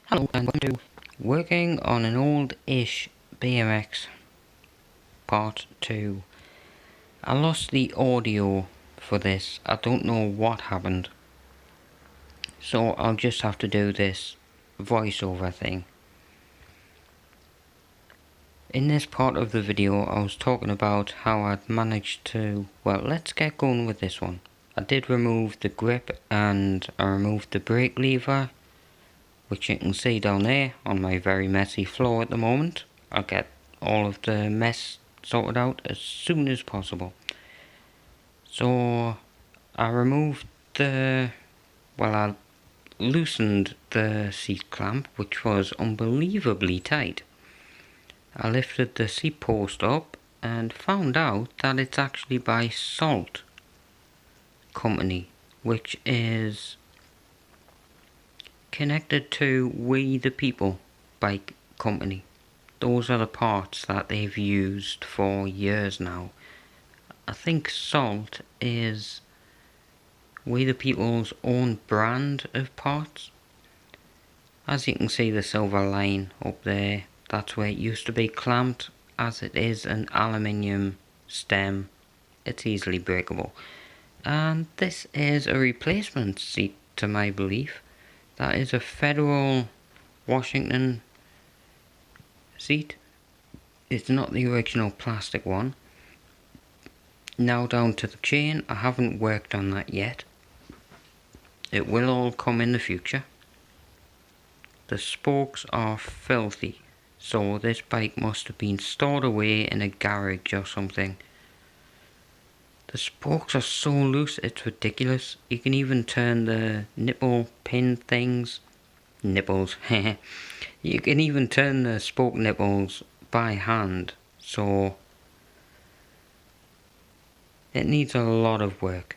Hello and welcome to Working on an Old-ish BMX Part 2. I lost the audio for this. I don't know what happened. So I'll just have to do this voiceover thing. In this part of the video I was talking about how I'd managed to... Well, let's get going with this one. I did remove the grip and I removed the brake lever, which you can see down there on my very messy floor at the moment. I'll get all of the mess sorted out as soon as possible. So I removed I loosened the seat clamp, which was unbelievably tight. I lifted the seat post up and found out that it's actually by Salt Company, which is connected to We the People bike company. Those are the parts that they've used for years now. I think Salt is We the People's own brand of parts. As you can see, the silver line up there, that's where it used to be clamped. As it is an aluminium stem, it's easily breakable. And this is a replacement seat to my belief. That is a Federal Washington seat. It's not the original plastic one. Now down to the chain. I haven't worked on that yet. It will all come in the future. The spokes are filthy, so this bike must have been stored away in a garage or something. The spokes are so loose, it's ridiculous. You can even turn the nipple pin things, nipples, you can even turn the spoke nipples by hand, so it needs a lot of work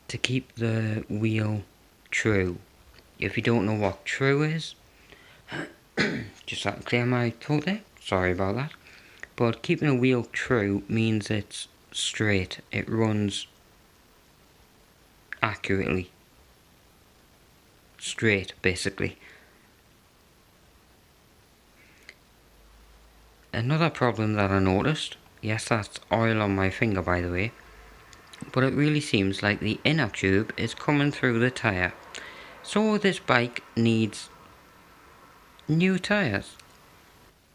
to keep the wheel true. If you don't know what true is, just had to clear my throat there, sorry about that. But keeping a wheel true means it's straight, it runs accurately. Straight, basically. Another problem that I noticed, yes, that's oil on my finger by the way, but it really seems like the inner tube is coming through the tyre. So this bike needs new tyres.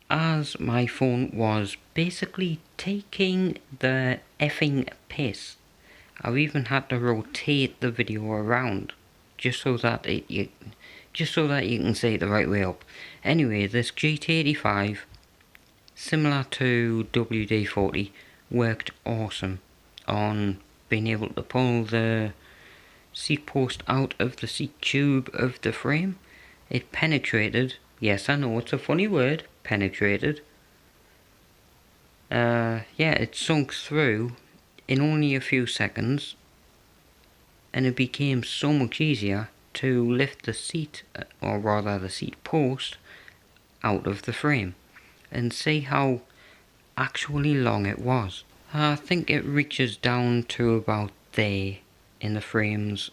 As my phone was basically taking the effing piss, I've even had to rotate the video around just so that you can see it the right way up. Anyway, this GT85, similar to WD-40, worked awesome on being able to pull the seat post out of the seat tube of the frame. It penetrated, yes I know it's a funny word, penetrated. Yeah, it sunk through in only a few seconds, and it became so much easier to lift the seat, or rather the seat post, out of the frame and see how actually long it was. I think it reaches down to about there in the frame's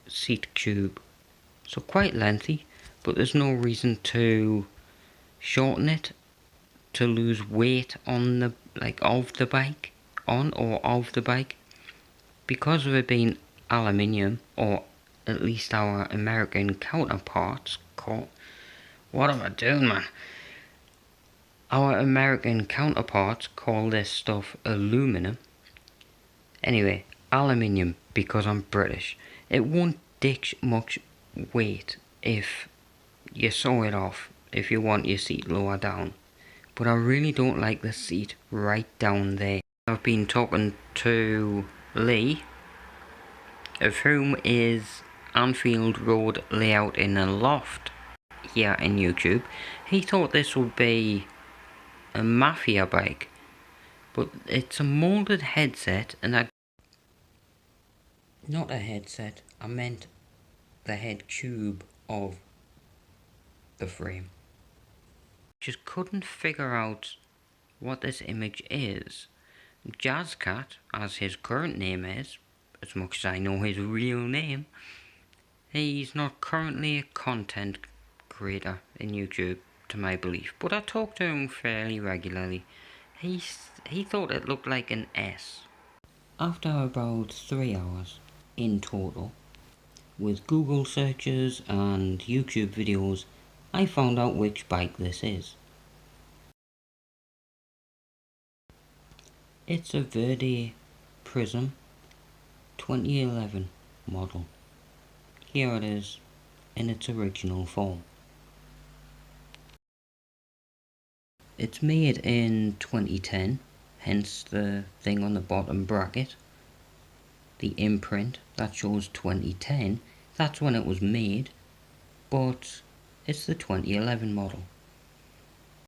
seat tube, so quite lengthy, but there's no reason to shorten it to lose weight on the of the bike, because of it being aluminium, or at least our American counterparts call... What am I doing, man? Our American counterparts call this stuff aluminum. Anyway, aluminium, because I'm British. It won't ditch much weight if you saw it off, if you want your seat lower down. But I really don't like the seat right down there. I've been talking to Lee, of whom is Anfield Road Layout in a Loft here in YouTube. He thought this would be a Mafia bike, but it's a molded headset, and not a headset, I meant the head tube of the frame. Just couldn't figure out what this image is. Jazzcat, as his current name is, as much as I know his real name, he's not currently a content creator in YouTube, to my belief, but I talk to him fairly regularly. He thought it looked like an S. After about 3 hours in total, with Google searches and YouTube videos, I found out which bike this is. It's a Verde Prism 2011 model. Here it is in its original form. It's made in 2010, hence the thing on the bottom bracket. The imprint that shows 2010, that's when it was made, but it's the 2011 model.